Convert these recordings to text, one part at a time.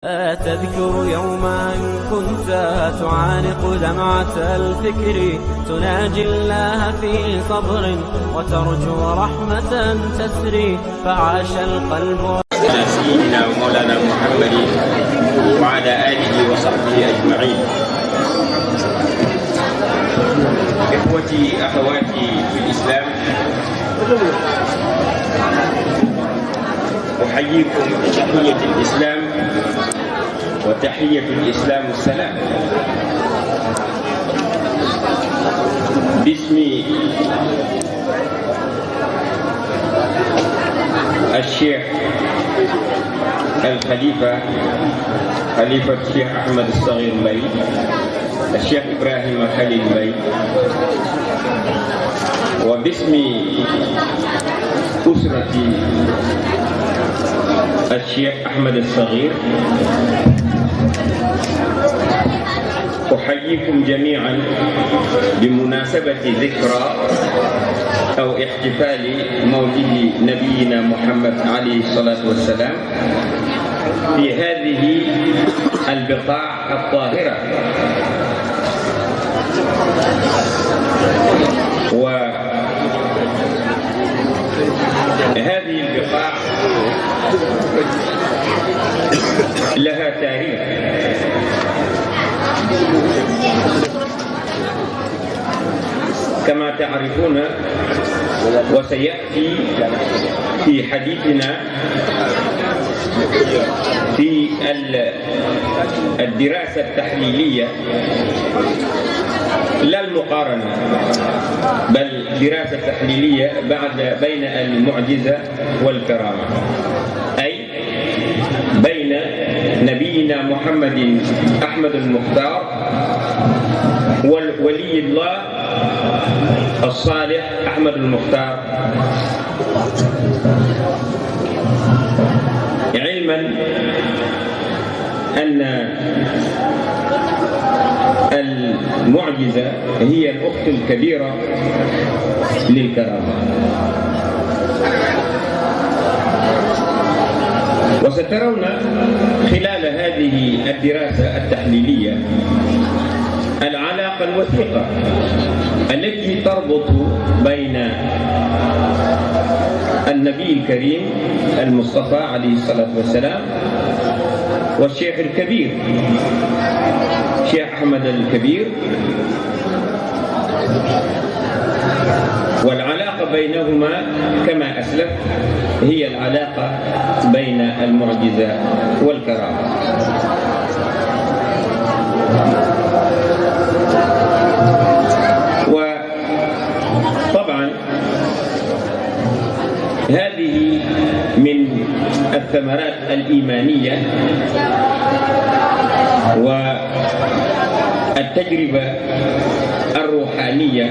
تذكر يوما كنت تعانق دمعة الفكر، تناجي الله في صبر وترجو رحمة تسري، فعاش القلب على سيدنا ومولانا محمد وعلى آله وصحبه أجمعين. إخوتي أخواتي في الإسلام، أحييكم بتحية الإسلام، وتحية الإسلام السلام. باسم الشيخ الخليفة، خليفة الشيخ أحمد الصغير بي، الشيخ إبراهيم خليل بي، وباسم أسرة الشيخ أحمد الصغير، أحييكم جميعا بمناسبة ذكرى أو احتفال مولد نبينا محمد عليه الصلاة والسلام في هذه البقاع الطاهرة. وهذه البقاع لها تاريخ، كما تعرفون وسيأتي في حديثنا في الدراسة التحليلية، لا المقارنة بل دراسة تحليلية بين المعجزة والكرامة، أي بين نبينا محمد أحمد المختار والولي الله الصالح أحمد المختار، علما أن المعجزة هي الأخت الكبيرة للكرامة. وسترون خلال هذه الدراسة التحليلية العلاقة الوثيقة التي تربط بين النبي الكريم المصطفى عليه الصلاة والسلام والشيخ الكبير شيخ أحمد الكبير، والعلاقة بينهما كما أسلف هي العلاقة بين المعجزة والكرامة. وطبعا هذه من الثمرات الإيمانية والتجربة الروحانية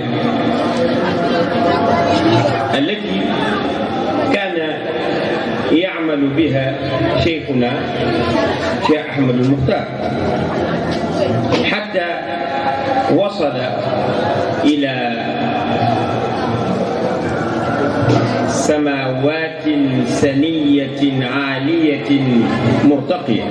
التي كان يعمل بها شيخنا شيخ أحمد المختار، حتى وصل إلى سماوات سنية عالية مرتقية.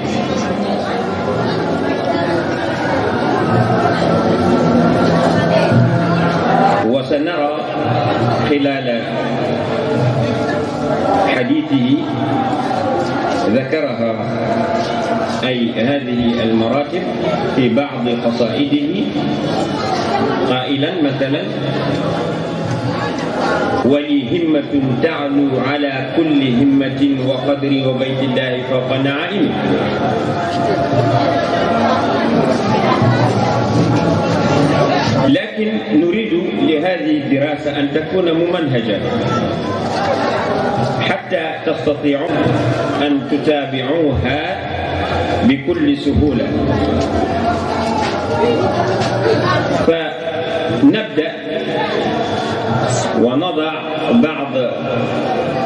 وسنرى خلال حديثه ذكرها أي هذه المراتب في بعض قصائده، قائلا مثلا: ولي همة تعلو على كل همة، وقدري وبيت الله فوق نعائمه. لكن نريد لهذه الدراسة أن تكون ممنهجة حتى تستطيعون أن تتابعوها بكل سهولة. فنبدأ ونضع بعض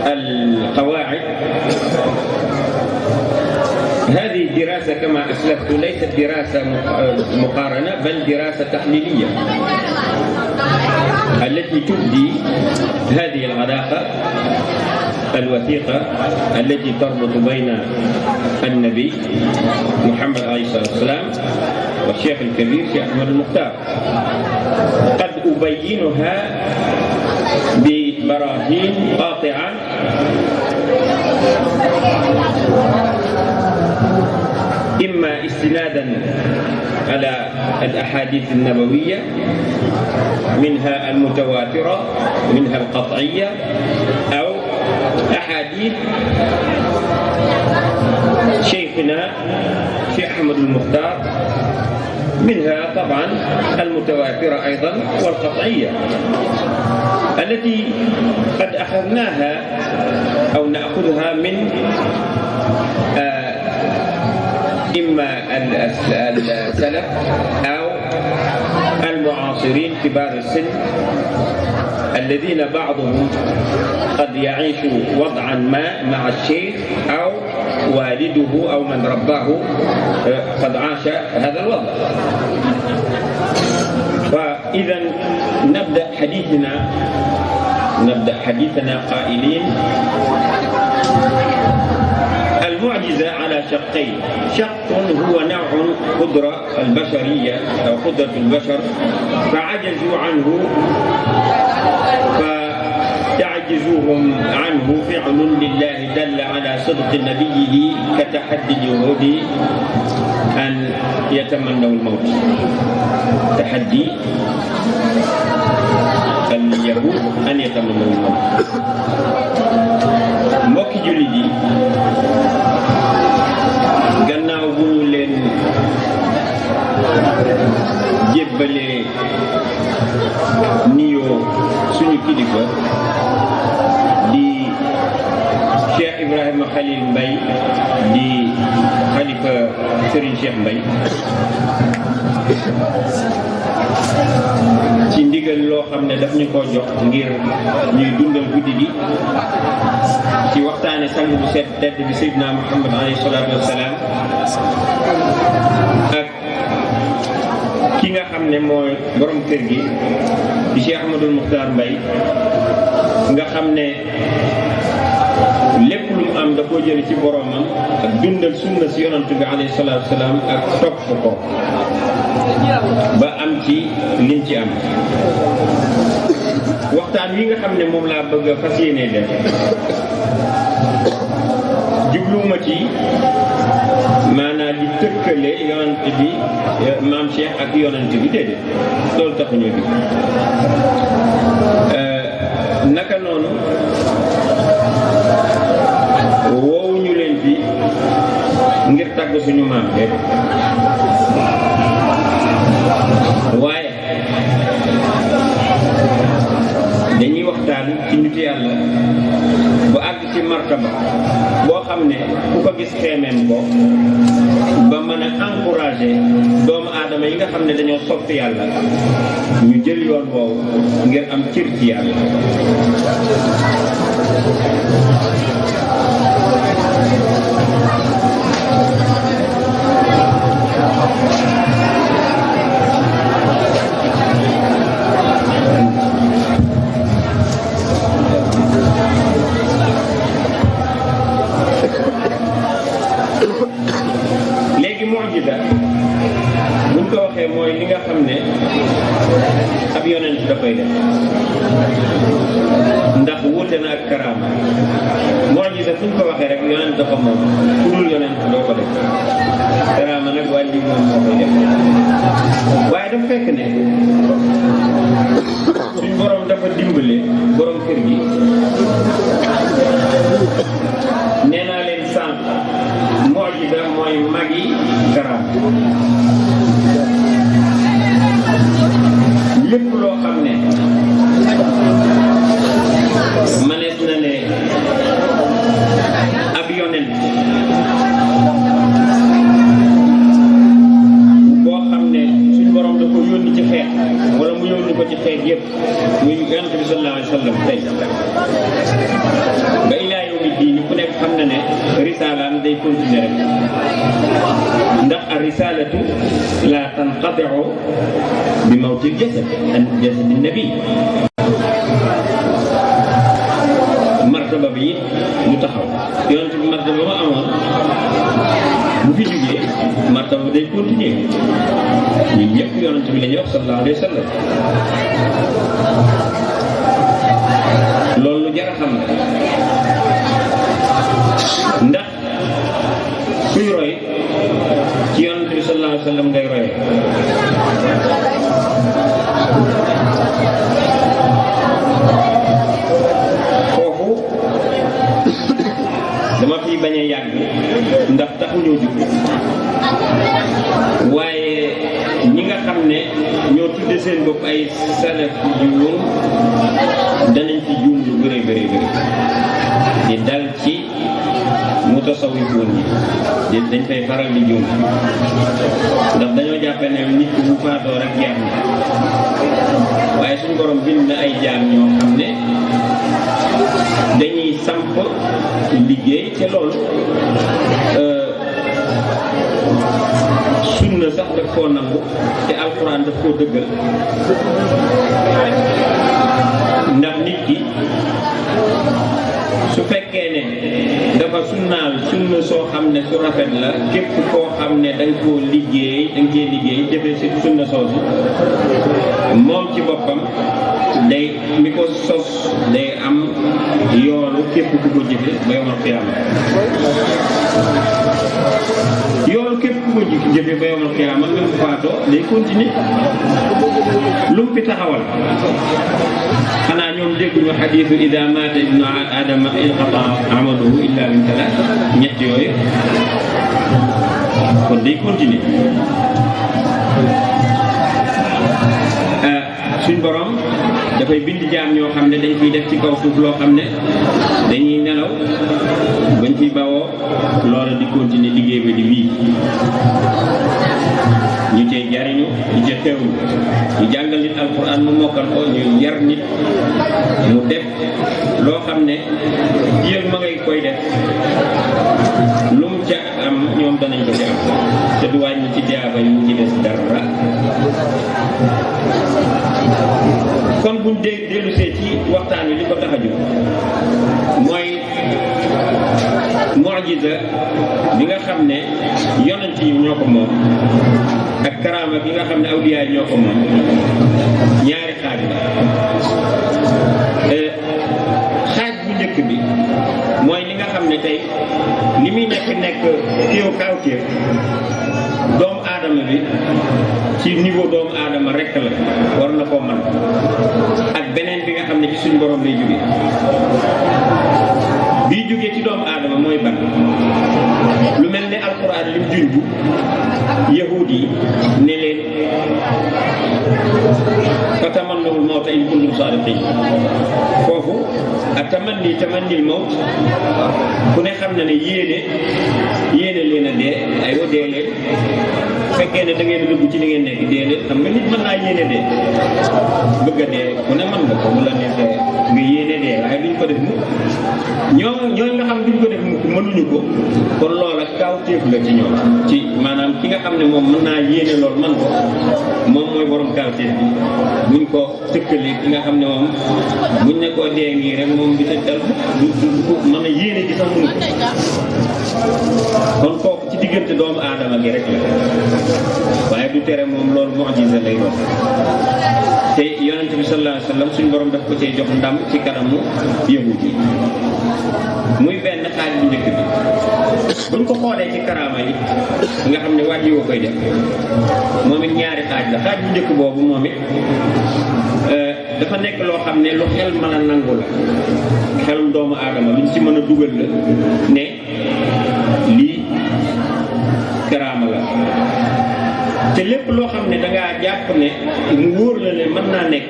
القواعد. هذه الدراسة كما أسلفت ليست دراسة مقارنة، بل دراسة تحليلية التي تبدي هذه العلاقة الوثيقة التي تربط بين النبي محمد عليه الصلاة والسلام والشيخ الكبير شيخ أحمد المختار. قد أبينها ببراهين قاطعة إما استنادا على الأحاديث النبوية منها المتواترة منها القطعية أو أحاديث شيخنا شيخ أحمد المختار منها طبعا المتواترة أيضا والقطعية التي قد أخذناها أو نأخذها من إما السلف أو المعاصرين كبار السن الذين بعضهم قد يعيش وضعا ما مع الشيخ أو والده أو من رباه قد عاش هذا الوضع. فإذا نبدأ حديثنا قائلين المعجزة على شقين. شق هو نوع قدرة البشرية أو قدرة البشر فعجزوا عنه فتعجزوهم عنه فعل لله دل على صدق نبيه كتحدي اليهود أن يتمنوا الموت. تحدي اليهود أن يتمنوا الموت. mbokki jullit yi gannaaw bu ñu leen jébbalee niyoo suñu kilifa di Cheikh Ibrahima Khalil Mbaye di xalifa Serigne Cheikh Mbaye ci ndigal loo xam ne daf ñu ko jox ngir ñuy dundal guddi gi ci waxtaane sang bu set tedd bi Seydina Muhammad alayhi salaatu wassalaam ak ki nga xam ne mooy borom kër gi di Cheikh Ahmadul Muxtaar Mbay nga xam ne lépp lu mu am da koo jële ci boromam ak dundal sunna si yonant bi alayhi salaatu wassalaam ak topp ko ba am ci liñ ci am. waxtaan wi nga xam ne moom laa bëgg a fas yéene def jubluwuma ci maanaam di tëkkale yonant bi maam Cheikh ak yonant bi déedéet loolu taxuñu bi naka noonu woowuñu leen fi ngir tàgg suñu maam déet waaye dañuy waxtaan ci nit yàlla bu àgg ci martaba boo xam ne ku ko gis xeemeem ko ba mën a encourager doomu aadama yi nga xam ne dañoo sopp yàlla ñu jël yoon woowu ngir am cër ci yàlla. léegi mu'jiza buñ ko waxee mooy li nga xam ne ab yonent da koy def ndax wuute na ak karaama. mu'jiza buñ ko waxee rek yonent dafa moom ku dul yonent doo ko def. karaama nag wàlli moom moo koy def waaye dafa fekk ne suñ borom dafa dimbale borom kër gi. nee naa leen sànq mu'jiza mooy magi karaama. lépp loo xam ne manees na ne ab yonent boo xam ne suñ borom da ko yónni ci xeet wala mu yónni ko ci xeet yëpp muy yonent bi sallallahu alayhi wa sallam tey ba ilaa yawmi diini ku nekk xam na ne risalaam day continuer rek ndax ar risalatu la tanqati'u bi mawtil jasad an jasadi nabi. martaba bi mu taxaw yonent bi martaba ma amoon bu fi jógee martaba bi day continuer ñun ñëpp yonent bi la ñuy wax sallallahu alayhi wa sallam loolu lu jar a xam ndax kuy roy ci yonent bi sallallahu alayhi wa sallam ngay roye foofu dama fi bañ a yàgg ndax taxuñoo jug waaye ñi nga xam ne ñoo tudde seen bopp ay salaf yu danañ ci juum lu bëri bëri bëri di dal ci mutasawwifoon yi dañ fay faral di juum ndax dañoo jàppe ne nit ki bu faatoo rek jeex na waaye suñu borom bind na ay jaam ñoo xam ne dañuy samp liggéey te loolu sunna sax daf koo nangu te alxuraan daf koo dëggal ndax nit ki su fekkee ne dafa sunnaal sunna soo xam ne su rafet la képp koo xam ne da nga koo liggéey da nga cee liggéey jëfee si sunna soosu moom ci boppam day mi ko sos day am yoonu képp ku ko jëfe ba yomal xiyaama yoonu képp ku ko jëfe ba yomal xiyaama même bu faatoo day continuer lu mu fi taxawal xanaa ñoom dégguñu xadiisu ida maata ibnu adama inqata amaluhu illa min talaat ñett yooyu kon day continuer suñ borom dafay bind jaam ñoo xam ne dañ fiy def ci kaw suuf loo xam ne dañuy nelaw bañ fiy bawoo loola di continuer liggéey bi di wii ñu cee jariñu ñu ca teewlu ñu jàngal nit alquran mu mokkal ko ñu yar nit mu def loo xam ne yéeg ma ngay koy def lu mu ca am ñoom danañ ko ci am te du wàññi ci jaaba yu ci des dara kon buñ dellu see ci waxtaan wi li ko tax a jóg mooy mu'jiza bi nga xam ne yonent yi ñoo ko moom ak karaama bi nga xam ne awliya ñoo ko moom ñaari xaaj la xaaj bu njëkk bi mooy li nga xam ne tey li muy nekk kawtéef doomu aadama bi ci niveau doomu aadama rekk la war na koo man ak beneen bi nga xam ne ci suñu borom lay jóge bii jógee ci doomu aadama mooy ban lu mel ne alquran lim junju yahuud yi ne leen fatamannawul mawta in kuntum saadiqin foofu ak tamannil mawt ku ne xam na ne yéene leen a dee aywa dee leen fekkee ne da ngeen dugg ci li ngeen nekk dee leen xam nga nit mën naa yéene dee bëgg a dee ku ne mën nga ko mu la neexee nga yéene dee waaye duñ ko def mu ñooñu nga xam duñ ko def mu mënuñu ko kon loola kawtéef la ci ñoom ci maanaam ki nga xam ne moom mën naa yéene loolu man ko moom mooy borom kawtéef bi buñ ko tëkkalee ki nga xam ne moom buñ ne koo dee ngii rek moom bi ta dal du ko mën a yéene gi sax mënu ko kon kooku ci diggante doomu aadama gi rek la waaye du tere moom loolu mu'jiza lay doon te yonent bi sallallahu alayhi wa sallam suñu borom daf ko cee jox ndam ci kanamu yahuud yi muy benn xaaj bu njëkk bi buñ ko xoolee ci karaama yi nga xam ne wàññi woo koy def moom it ñaari xaaj la xaaj bu njëkk boobu moom it dafa nekk loo xam ne lu xel mën a nangu la xelum doomu aadama luñ ci mën a dugal la ne lii karaama la te lépp loo xam ne dangaa jàpp ne mu wóor la ne mën naa nekk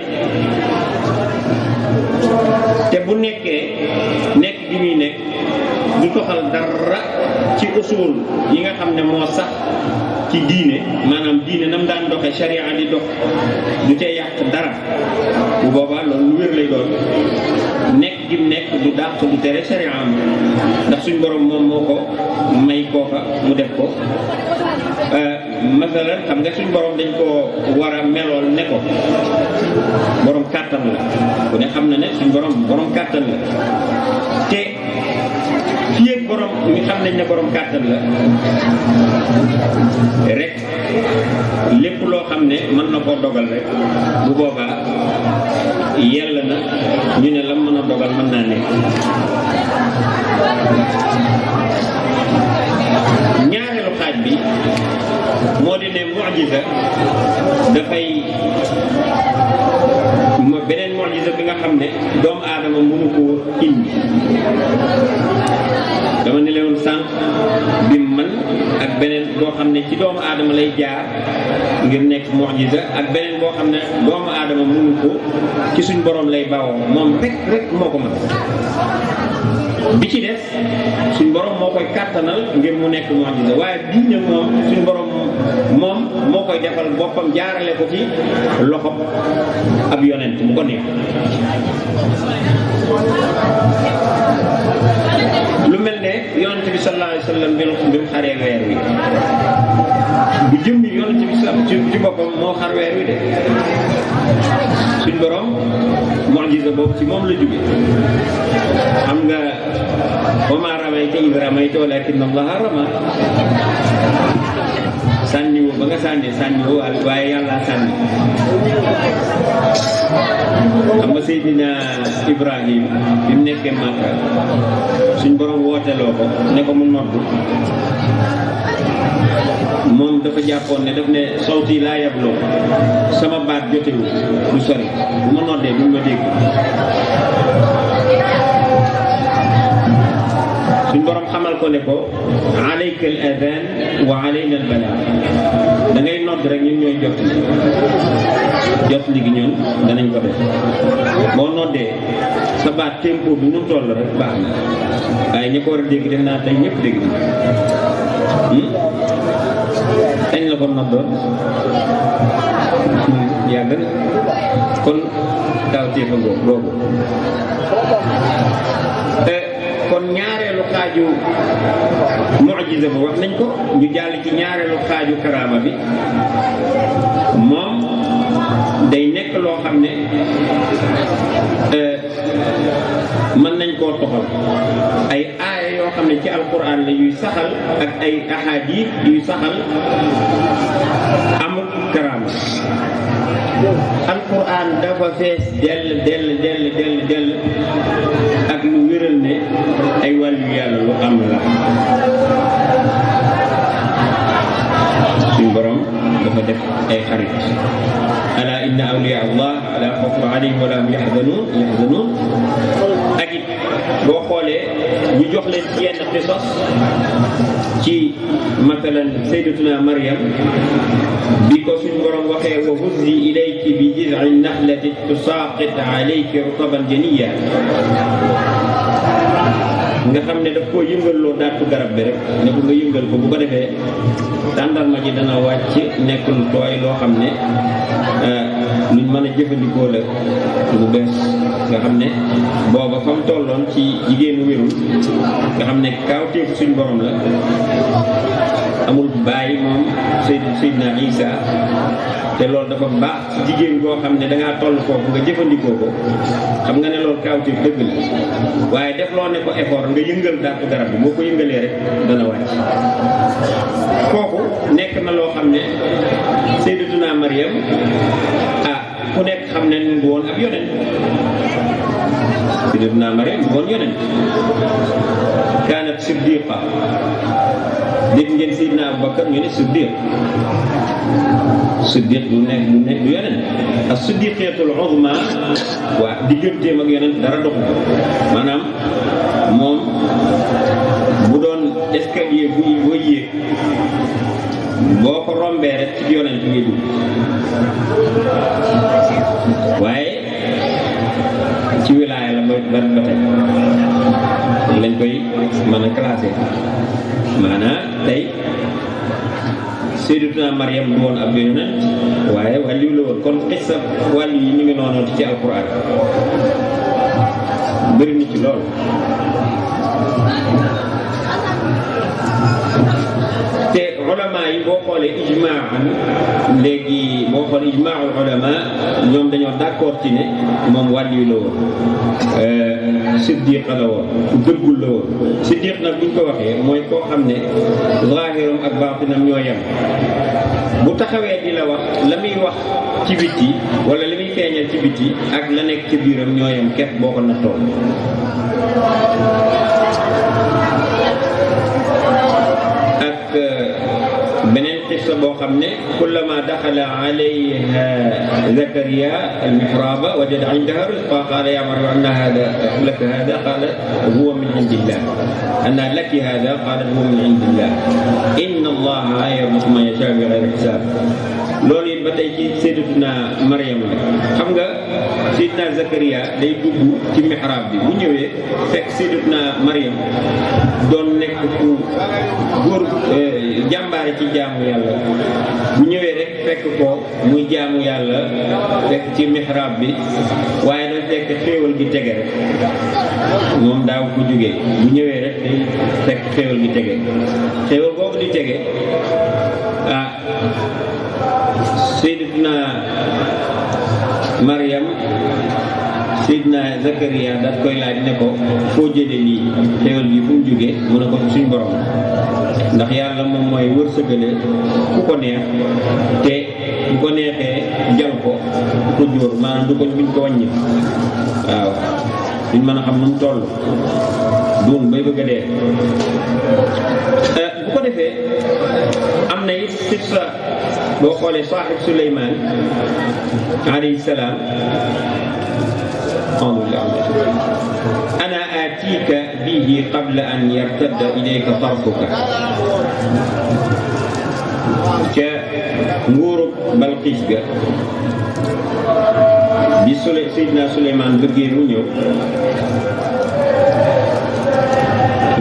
te bu nekkee nekk gi muy nekk du toxal dara ci usul yi nga xam ne moo sax ci diine maanaam diine nam daan doxe sharia di dox du tee yàq dara bu boobaa loolu lu wér lay doon nekk gi mu nekk du dàq du tere sharia am ndax suñ borom moom moo ko may kooka mu def ko masalan xam nga suñ borom dañ ko war a melool ne ko borom kàttan la ku ne xam na ne suñ borom kàttan la te fii ak borom mi xam nañ ne borom kàttan la rek lépp loo xam ne mën na koo dogal rek bu boobaa yàlla na ñu ne la mën a dogal mën naa nekk. ñaareelu xaaj bi moo di ne mu'jiza dafay beneen mu'jiza bi nga xam ne doomu aadama mënu koo indi. dama ne leen sànq bi man ak beneen boo xam ne ci doomu aadama lay jaar ngir nekk mu'jiza ak beneen boo xam ne doomu aadama mënu ko ci suñ borom lay bawoo moom rek moo ko mën. bi ci des suñ borom moo koy kàttanal ngir mu nekk mu'jiza waaye bii ne moom suñ borom moom moo koy defal boppam jaarale ko ci loxo ab yonent bu ko neex. lu mel ne yonent bi sallallahu alayhi wa sallam bi mu xaree weer wi bu jëmmi yonent bi ci boppam moo xar weer wi de suñ borom mu'jiza boobu ci moom la jóge. xam nga wa maa ramayta iz ramayta walaakinna Allaha ramaa sànniwoo ba nga sànniwoo waaye yàlla sànni. xam nga Seydina Ibrahim bi mu nekkee Makka suñ borom wooteloo ko ne ko mu noddu moom dafa jàppoon ne daf ne sawti laa yabloo sama baat jotewu du sori bu ma noddee duñ ma dégg. suñ borom xamal ko ne ko alayka al adaan wa alayna al balaa da ngay nodd rek ñun ñooy jot ligi ñun danañ ko def boo noddee sa baat tempo bi nu toll rek baax na waaye ñi ko war a dégg def naa tey ñëpp dégg na dañ la ko noddoon yàgg na kon daaw téefa ngoog boobu. kon ñaareelu xaaju mu'jiza ba wax nañ ko ñu jàll ci ñaareelu xaaju karaama bi moom day nekk loo xam ne mën nañ koo toxal ay aaya yoo xam ne ci alquran la yuy saxal ak ay ahadith yuy saxal amul karaama. alquran dafa fees dell ak lu wéral ne ay wàllu yàlla lu am la. suñ borom dafa def ay xarit. ala inna awliya allah la xawfun alayhim wa la hum yaxzanun ak it boo xoolee ñu jox leen ci yenn xisos ci matalan sayyidatuna Maryam bi ko suñ borom waxee wa huzzi ilayki bi jiz'i naxlati tusaaqit alayki rutaban janiyya nga xam ne daf koo yëngaloo daatu garab bi rek ne ko nga yëngal ko bu ko defee tàndarma ji dana wàcc nekk lu tooy loo xam ne luñ mën a jëfandikoo la bu bees nga xam ne booba fa mu tolloon ci jigéenu wérul nga xam ne kaawteefu suñ borom la amul bàyyi moom Seydina Isa te loolu dafa baax ci jigéen boo xam ne dangaa toll foofu nga jëfandikoo ko xam nga ne loolu kaawteef dëgg la waaye def loo ne ko effort nga yëngal daatu garab bi boo ko yëngalee rek dana wàcc. kooku nekk na loo xam ne Sayyidatuna Maryam ku nekk xam ne du woon ab yonent. Sayyidatuna Maryam du woon yonent kaanat siddiqa dégg ngeen Seydina Abubakar ñu ne siddiq du yonent ak siddiqiyatul uzma waa digganteem ak yonent dara doxu ko maanaam moom bu doon escalier boo yéeg boo ko rombee rek ci yonent ngay dugg waaye ci wilaaya la ba tey lañ koy mën a classé maanaam tey Sayyidatuna Maryam du woon ab yonent waaye wàllu la woon kon xissa wàllu yi ñu ngi noonu ci alquran bëri na ci lool. te ulama yi boo xoolee ijmaan léegi boo xoolee ijmaul ulama ñoom dañoo d'accord ci ne moom wàllu la woon siddiq la woon ku dëggul la woon siddiq nag buñ ko waxee mooy koo xam ne zaahiram ak baatinam ñoo yem bu taxawee di la wax la muy wax ci biti wala la muy feeñal ci biti ak la nekk ci biiram ñoo yem képp boo ko nattoo ak beneen xissa boo xam ne kullama daxala alayha Zakariya al-mihraba wajada indaha rizqa qala ya Maryam anna hada laka hada qalat huwa min indillah anna laki hada qalat huwa min indillah inna allaha yarzuqu man yashaa bi ghayri hisab loolu it ba tey ci Sayyidatuna Maryam la xam nga Sayyidina Zakariya day dugg ci mihrab bi bu ñëwee fekk Sayyidatuna Maryam doon nekk ku góor jàmbaare ci jaamu yàlla bu ñëwee rek fekk ko muy jaamu yàlla fekk ci mihrab bi waaye nag fekk xéewal gi tege rek moom daaw ko jógee bu ñëwee rek day fekk xéewal gi tege xéewal boobu di tege Sayyidatuna Maryam Seydina Zakariya daf koy laaj ne ko foo jële lii xéewal gi fu mu jógee mu ne ko suñ borom ndax yàlla moom mooy wërsëgale ku ko neex te bu ko neexee jal ko ku ko jóor maanaam du ko buñ ko wàññi waaw duñ mën a xam nu mu toll duum bay bëgg a dee bu ko defee am na it xissa boo xoolee saaxib Suleymaan alayhi salaam ana atika bihi qabla an yartadda ilayka tarfuka ca nguurub Balqiis ga bi Seydina Suleymaan bëggee mu ñëw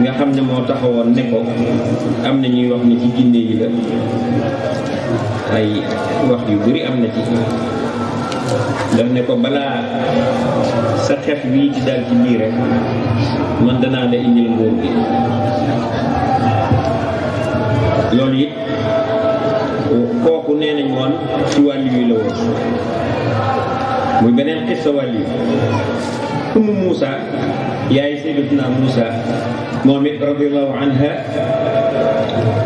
nga xam ne moo taxawoon ne ko am na ñuy wax ne ci jinne yi la ay wax yu bari am na ci daf ne ko balaa sa xef wii di dal ci biir rek man danaa la indil nguur gi loolu it kooku nee nañ woon ci wàllu yi la woon muy beneen xissa wàllu yi Ummu Muusa yaay Sayyidatuna Muusa moom it radiyallahu anha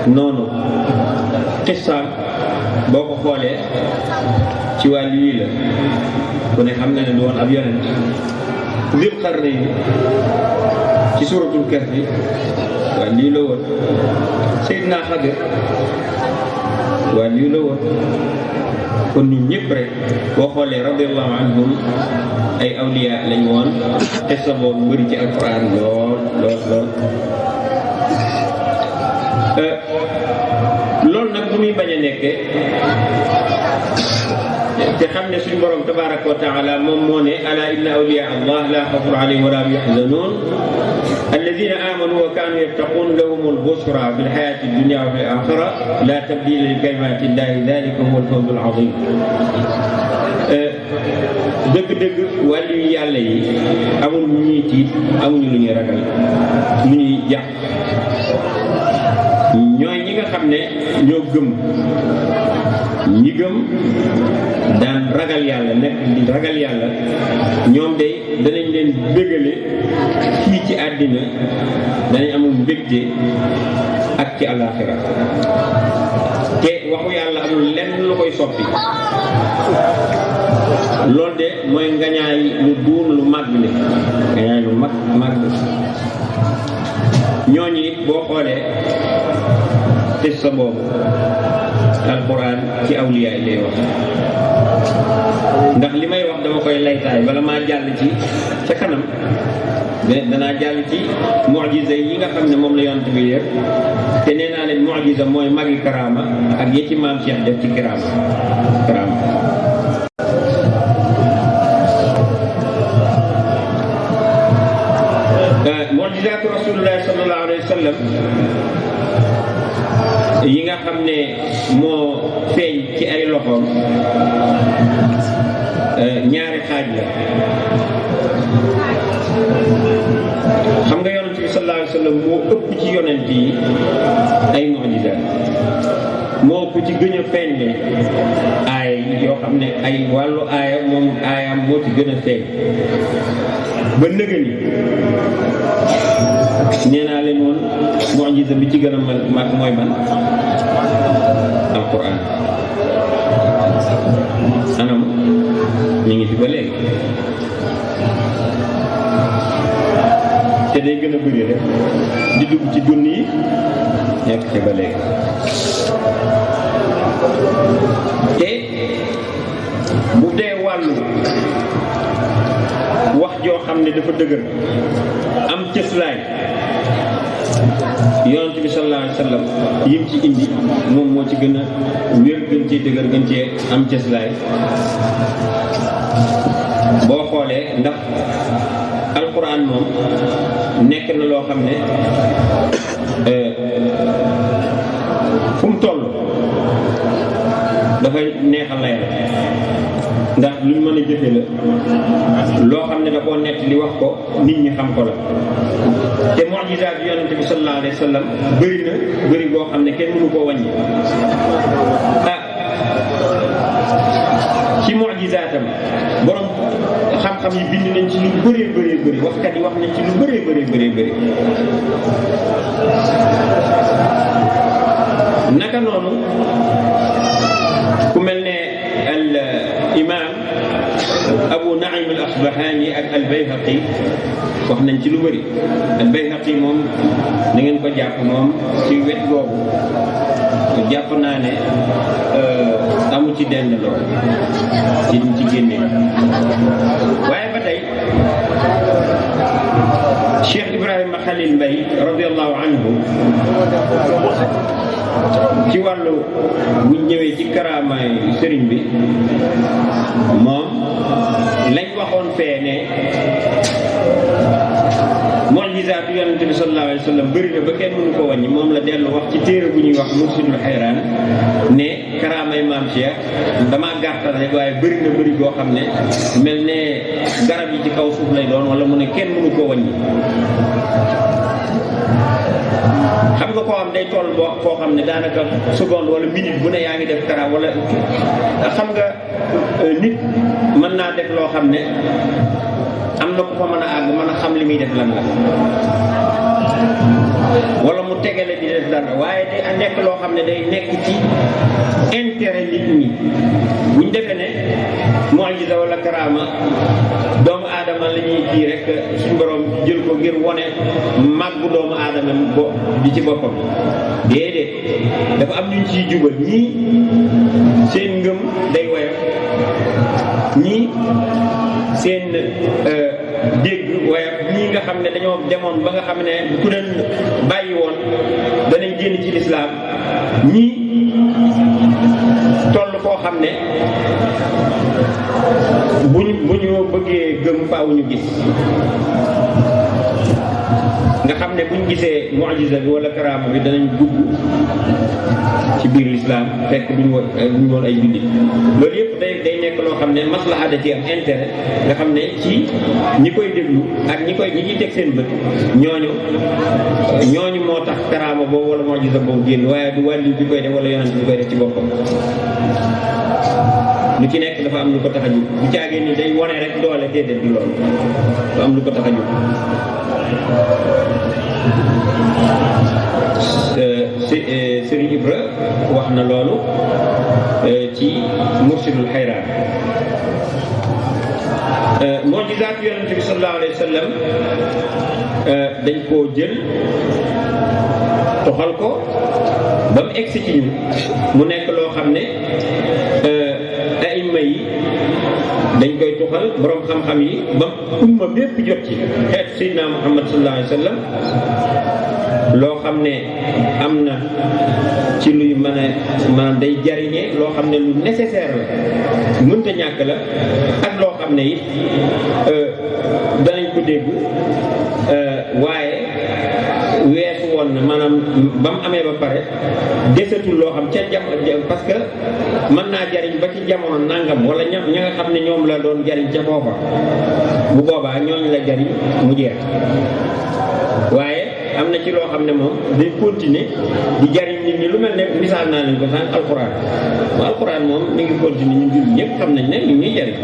noonu xissaam boo ko xoolee ci wàllu yi la ku ne xam na ne du woon ab yonent Dul Qarnayn ci suuratul Kahfi wàllu yi la woon Seydina Xadir wàllu yi la woon kon ñun ñëpp rek boo xoolee radiyallahu anhum ay awliya lañ woon xissa boobu bëri ci alquran lool loolu nag bu muy bañ a nekkee te xam ne suñu borom tabaraka wa taala moom moo ne ala inna awliya allah la xawfun alayhim wa la hum yaxzanun alladina amanu wa kanu yattaqun lahum albushra fi lxayati dunya wa fi alaxira la tabdila li kalimati llahi dalika huwa alfawzu alazim dëgg-dëgg wàllu yàlla yi amul lu ñuy tiit amuñu lu ñuy ragal lu ñuy jàpp ñooy ñi nga xam ne ñoo gëm ñi gëm daan ragal yàlla nekk di ragal yàlla ñoom de danañ leen bégale fii ci àddina danañ amul mbégte ak ci àllaaxira te waxu yàlla amul lenn lu koy soppi loolu de mooy ngañaay lu duun lu màgg le ngañaay lu màgg ñooñu it boo xoolee xissa boobu alquran ci awliya yi lay wax ndax li may wax dama koy laytaay bala maa jàll ci ca kanam danaa jàll ci mu'jiza yi nga xam ne moom la yonent bi yër te nee naa leen mu'jiza mooy magi karaama ak yi ci maam Cheikh def ci karaama mu'jizaatu rasulillahi sallallahu alayhi wa sallam yi nga xam ne moo feeñ ci ay loxoom ñaari xaaj la xam nga yonent bi sallallahu alayhi wa sallam moo ëpp ci yonent yi ay mu'jizaat moo ko ci gën a feeñ ne aaya yoo xam ne ay wàllu aaya moom aayaam moo ci gën a feeñ ba nëga ni nee naa leen woon mu'jiza bi ci gën a mag mooy man alquran anam ñu ngi fi ba léegi te day gën a bëri rek di dugg ci dund yi nekk ci ba léegi te bu dee wàllu wax joo xam ne dafa dëgër am cëslaay yonent bi sallallahu alayhi wa sallam yim ci indi moom moo ci gën a wér gën cee dëgër gën cee am cëslaay boo xoolee ndax alquran moom nekk na loo xam ne fu mu toll dafay neexal lay ndax luñ mën a jëfe la loo xam ne da koo nett li wax ko nit ñi xam ko la te mu'jizaat bi yonent bi sallallahu alayhi wa sallam bëri na bëri boo xam ne kenn mënu koo wàññi ci mu'jizaatam borom xam-xam yi bind nañ ci lu bëree bëree bëri waxkat yi wax nañ ci lu bëree bëree bëree bëri naka noonu ku mel ne al imam Abu Naim al Asbahani ak al Bayhaqi wax nañ ci lu bëri al Bayhaqi moom na ngeen ko jàpp moom ci wet googu jàpp naa ne amu ci dend lool ci liñ ci génnee waaye ba tey Cheikh Ibrahima Khalil Mbaye radiyallahu anhu ci wàllu buñ ñëwee ci karaamaay sëriñ bi moom lañ waxoon fee ne mu'jizaatu yonent bi sallallahu alayhi wa sallam bëri na ba kenn mënu ko wàññi moom la dellu wax ci téere bu ñuy wax Mursidul Hayraan ne karaamay maam Cheikh damaa gàttal rek waaye bëri na bëri goo xam ne mel ne garab yi ci kaw suuf lay doon wala mu ne kenn mënu ko wàññi xam nga koo xam day toll boo foo xam ne daanaka seconde wala minute bu ne yaa ngi def karaam wala xam nga nit mën naa def loo xam ne am na ku fa mën a àgg mën a xam li muy def lan la wala mu tegale di def dara waaye day nekk loo xam ne day nekk ci intérêt nit ñi buñ defee ne mu'jiza wala karaama doomu aadama la ñuy kii rek suñu borom jël ko ngir wone màggu doomu aadama bi ci boppam déedéet dafa am ñu ciy jubal ñii seen ngëm day woyof ñii seen dégg woyof ñii nga xam ne dañoo demoon ba nga xam ne ku leen bàyyi woon danañ génn ci lislaam ñii toll foo xam ne bu ñu bëggee gëm faaw ñu gis nga xam ne buñ gisee mu'jiza bi wala karaama bi danañ dugg ci biir lislaam fekk duñu woon ay jullit loolu yëpp day nekk loo xam ne maslaha da ci am intérêt nga xam ne ci ñi koy déglu ak ñi ñuy teg seen bët ñooñu moo tax karaama boobu wala mu'jiza boobu génn waaye du wàllu bi koy def wala yonent bi koy def ci boppam lu ci nekk dafa am lu ko tax a jóg bu caagee ni day wone rek doole déedéet du loolu dafa am lu ko tax a jóg Serigne Ibra wax na loolu ci Mursidul Hayraan mu'jizaat yonent bi sallallahu alayhi wa sallam dañ koo jël toxal ko ba mu egsi ci ñun mu nekk loo xam ne aïma yi dañ koy tuxal borom xam-xam yi ba umma bépp jot ci xeet Seydina Muhammad sallallahu alayhi wa sallam loo xam ne am na ci luy mën a maanaam day jariñe loo xam ne lu nécessaire la mënta ñàkk la ak loo xam ne it danañ ko dégg waaye weesu woon na maanaam ba mu amee ba pare desatul loo xam ca parce que mën naa jariñ ba ci jamono nangam wala ña nga xam ne ñoom la doon jariñ ca foofa bu boobaa ñooñu la jariñ mu jeex waaye am na ci loo xam ne moom day continuer di jariñ nit ñi lu mel ne misaal naa leen ko sànq alxuraan waaw alxuraan moom mi ngi continuer ñun jullit ñëpp xam nañ ne ñu ngi jariñ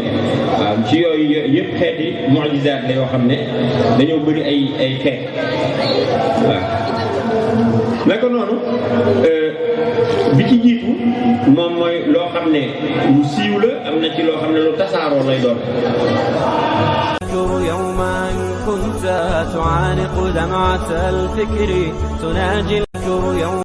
waaw ci yooyu yëpp xeeti mu'jizaat la yoo xam ne dañoo bëri ay xeet waaw naka noonu bi ci jiitu moom mooy loo xam ne lu siiw la am na ci loo xam ne lu tasaaroo lay doon يوما كنت تعانق دمعة الفكر تناجي الفكر يوما